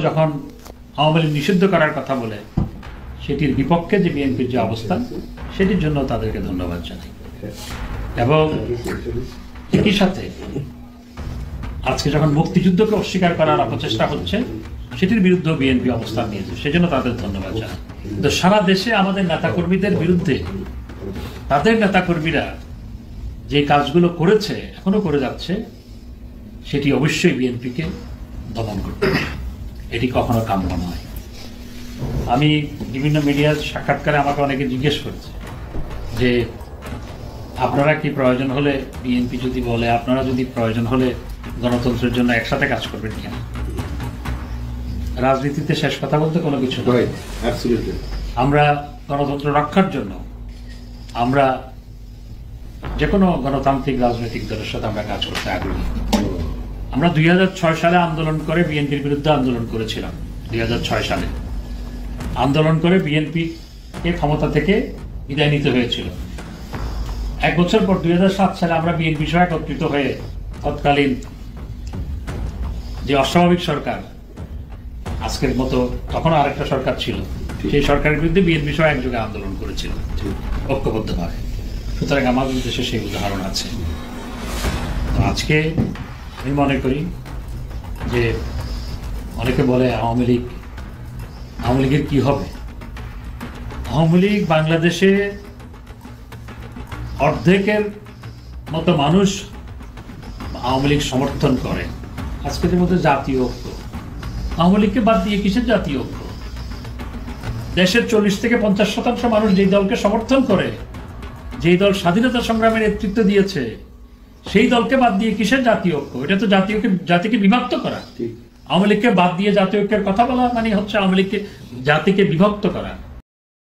যখন আওয়ামী লীগ নিষিদ্ধ করার কথা বলে সেটির বিপক্ষে যে বিএনপির যে অবস্থান, সেটির জন্য তাদেরকে ধন্যবাদ জানাই। এবং একই সাথে আজকে যখন মুক্তিযুদ্ধকে অস্বীকার করার অপচেষ্টা হচ্ছে, সেটির বিরুদ্ধে বিএনপি অবস্থান নিয়েছে, সেজন্য তাদের ধন্যবাদ জানাই। তো সারা দেশে আমাদের নেতাকর্মীদের বিরুদ্ধে তাদের নেতাকর্মীরা যে কাজগুলো করেছে, এখনো করে যাচ্ছে, সেটি অবশ্যই বিএনপিকে দমন করতে হবে। এটি কখনো কাম্য নয়। আমি বিভিন্ন মিডিয়ার সাক্ষাৎকারে আমাকে অনেকে জিজ্ঞেস করছে যে আপনারা কি প্রয়োজন হলে, বিএনপি যদি বলে আপনারা যদি প্রয়োজন হলে গণতন্ত্রের জন্য একসাথে কাজ করবেন কেন? রাজনীতিতে শেষ কথা বলতে কোনো কিছু নয়। আমরা গণতন্ত্র রক্ষার জন্য আমরা যে কোনো গণতান্ত্রিক রাজনৈতিক দলের সাথে আমরা কাজ করতে আগ্রহী। আমরা 2006 সালে আন্দোলন করে বিএনপির বিরুদ্ধে আন্দোলন করেছিলাম। 2006 সালে আন্দোলন করে বিএনপিকে ক্ষমতা থেকে বিদায় নিতে হয়েছিল। এক বছর পর 2007 সালে আমরা বিএনপি সহ একত্রিত হয়ে তৎকালীন যে অস্বাভাবিক সরকার, আজকের মতো তখন আরেকটা সরকার ছিল, সেই সরকারের বিরুদ্ধে বিএনপি সহ একযোগে আন্দোলন করেছিল ঐক্যবদ্ধভাবে। সুতরাং আমাদের দেশে সেই উদাহরণ আছে। তো আজকে আমি মনে করি যে অনেকে বলে আওয়ামী লীগের কি হবে? আওয়ামী লীগ বাংলাদেশে অর্ধেকের মতো মানুষ আওয়ামী লীগ সমর্থন করে। আজকের মধ্যে জাতীয় ঐক্য, আওয়ামী লীগকে বাদ দিয়ে কিসের জাতীয় ঐক্য? দেশের 40 থেকে 50% মানুষ যেই দলকে সমর্থন করে, যেই দল স্বাধীনতা সংগ্রামের নেতৃত্ব দিয়েছে, সেই দলকে বাদ দিয়ে কিসের জাতীয় ঐক্য? এটা তো জাতিকে বিভক্ত করা। আওয়ামী লীগকে বাদ দিয়ে জাতীয় ঐক্যের কথা বলা মানে হচ্ছে আওয়ামী লীগকে জাতিকে বিভক্ত করা।